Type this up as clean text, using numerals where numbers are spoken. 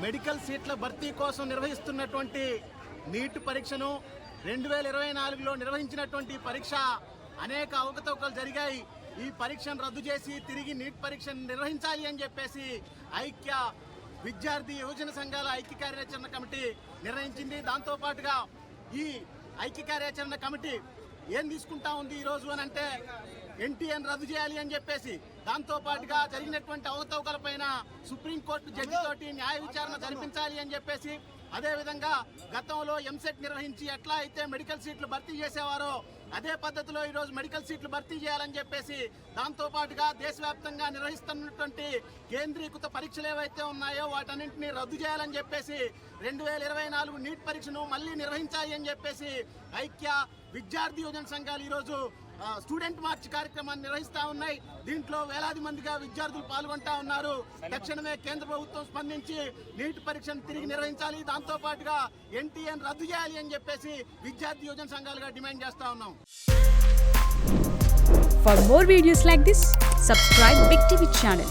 Medical సీట్ల భర్తీ కోసం నిర్వహిస్తున్నటువంటి నీట్ పరీక్షను 2024లో నిర్వహించినటువంటి పరీక్ష అనేక అవకతవకలు జరిగాయి. ఈ పరీక్షను రద్దు చేసి తిరిగి నీట్ పరీక్షను నిర్వహించాలి అని చెప్పేసి ఐక్య విద్యార్థి యువజన సంఘాల ఐక్య కార్యాచరణ కమిటీ నిర్ణయించింది. దాంతోపాటుగా ఈ ఐక్య కార్యాచరణ కమిటీ ఏం తీసుకుంటా ఉంది ఈరోజు అని అంటే ఎన్టీఏని రద్దు చేయాలి అని చెప్పేసి, దాంతోపాటుగా జరిగినటువంటి అవకతవకలపైన సుప్రీంకోర్టు జడ్జి తోటి న్యాయ విచారణ జరిపించాలి అని చెప్పేసి, అదేవిధంగా గతంలో ఎంసెట్ నిర్వహించి ఎట్లా అయితే మెడికల్ సీట్లు భర్తీ చేసేవారో అదే పద్ధతిలో ఈరోజు మెడికల్ సీట్లు భర్తీ చేయాలని చెప్పేసి, దాంతోపాటుగా దేశవ్యాప్తంగా నిర్వహిస్తున్నటువంటి కేంద్రీకృత పరీక్షలు ఏవైతే ఉన్నాయో వాటన్నింటినీ రద్దు చేయాలని చెప్పేసి 2024 నీట్ పరీక్షను మళ్ళీ నిర్వహించాలి అని చెప్పేసి ఐక్య విద్యార్థి యువజన సంఘాలు ఈరోజు స్టూడెంట్ మార్చ్ కార్యక్రమాన్ని నిర్వహిస్తూ ఉన్నాయి. దీంట్లో వేలాది మందిగా విద్యార్థులు పాల్గొంటా ఉన్నారు. తక్షణమే కేంద్ర ప్రభుత్వం స్పందించి నీట్ పరీక్షను తిరిగి నిర్వహించాలి, దాంతోపాటుగా ఎన్టీఏని రద్దు చేయాలి అని చెప్పేసి విద్యార్థి యువజన సంఘాలుగా డిమాండ్ చేస్తా ఉన్నాం. For more videos like this, subscribe Big TV channel.